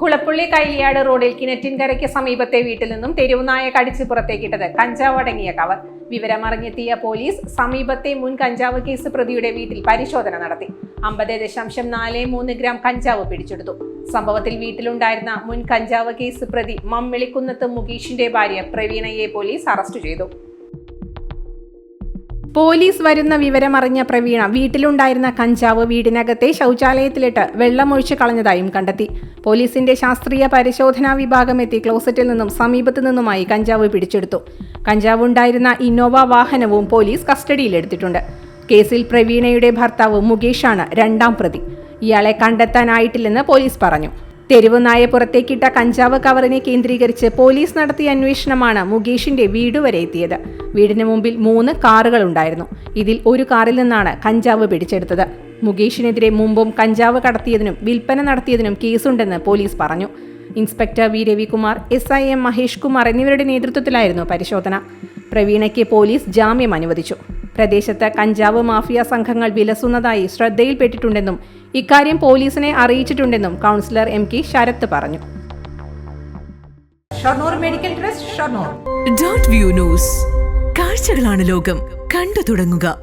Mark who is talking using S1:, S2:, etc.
S1: കുളപ്പുള്ളി കൈലിയാട് റോഡിൽ കിണറ്റിൻകരയ്ക്ക് സമീപത്തെ വീട്ടിൽ നിന്നും തെരുവുനായ കടിച്ച് പുറത്തേക്കിട്ടത് കഞ്ചാവ് അടങ്ങിയ കവർ. വിവരമറിഞ്ഞെത്തിയ പോലീസ് സമീപത്തെ മുൻ കഞ്ചാവ് കേസ് പ്രതിയുടെ വീട്ടിൽ പരിശോധന നടത്തി. 50.43 ഗ്രാം കഞ്ചാവ് പിടിച്ചെടുത്തു. സംഭവത്തിൽ വീട്ടിലുണ്ടായിരുന്ന മുൻ കഞ്ചാവ് കേസ് പ്രതി മമ്മിളിക്കുന്നത്ത് മുകേഷിന്റെ ഭാര്യ പ്രവീണയെ പോലീസ് അറസ്റ്റ് ചെയ്തു. പോലീസ് വരുന്ന വിവരമറിഞ്ഞ പ്രവീണ വീട്ടിലുണ്ടായിരുന്ന കഞ്ചാവ് വീടിനകത്തെ ശൗചാലയത്തിലിട്ട് വെള്ളമൊഴിച്ച് കളഞ്ഞതായും കണ്ടെത്തി. പോലീസിന്റെ ശാസ്ത്രീയ പരിശോധനാ വിഭാഗം എത്തി ക്ലോസറ്റിൽ നിന്നും സമീപത്തു നിന്നുമായി കഞ്ചാവ് പിടിച്ചെടുത്തു. കഞ്ചാവ് ഉണ്ടായിരുന്ന ഇന്നോവ വാഹനവും പോലീസ് കസ്റ്റഡിയിലെടുത്തിട്ടുണ്ട്. കേസിൽ പ്രവീണയുടെ ഭർത്താവ് മുകേഷാണ് രണ്ടാം പ്രതി. ഇയാളെ കണ്ടെത്താനായിട്ടില്ലെന്ന് പോലീസ് പറഞ്ഞു. തെരുവുനായ പുറത്തേക്കിട്ട കഞ്ചാവ് കവറിനെ കേന്ദ്രീകരിച്ച് പോലീസ് നടത്തിയ അന്വേഷണമാണ് മുകേഷിന്റെ വീട് വരെ എത്തിയത്. വീടിന് മുമ്പിൽ 3 കാറുകൾ ഉണ്ടായിരുന്നു. ഇതിൽ ഒരു കാറിൽ നിന്നാണ് കഞ്ചാവ് പിടിച്ചെടുത്തത്. മുകേഷിനെതിരെ മുമ്പും കഞ്ചാവ് കടത്തിയതിനും വിൽപ്പന നടത്തിയതിനും കേസുണ്ടെന്ന് പോലീസ് പറഞ്ഞു. Inspector V Ravikumar, SI M Mahesh Kumar എന്നിവരുടെ നേതൃത്വത്തിലായിരുന്നു പരിശോധന. പ്രവീണയ്ക്ക് പോലീസ് ജാമ്യം അനുവദിച്ചു. പ്രദേശത്ത് കഞ്ചാവ് മാഫിയ സംഘങ്ങൾ വിലസുന്നതായി ശ്രദ്ധയിൽപ്പെട്ടിട്ടുണ്ടെന്നും ഇക്കാര്യം പോലീസിനെ അറിയിച്ചിട്ടുണ്ടെന്നും കൗൺസിലർ MK ശരത്ത് പറഞ്ഞു.
S2: Shoranur medical trust, Shoranur.
S3: Dot view news. കാഴ്ചകളാണ് ലോകം, കണ്ടു തുടങ്ങുക.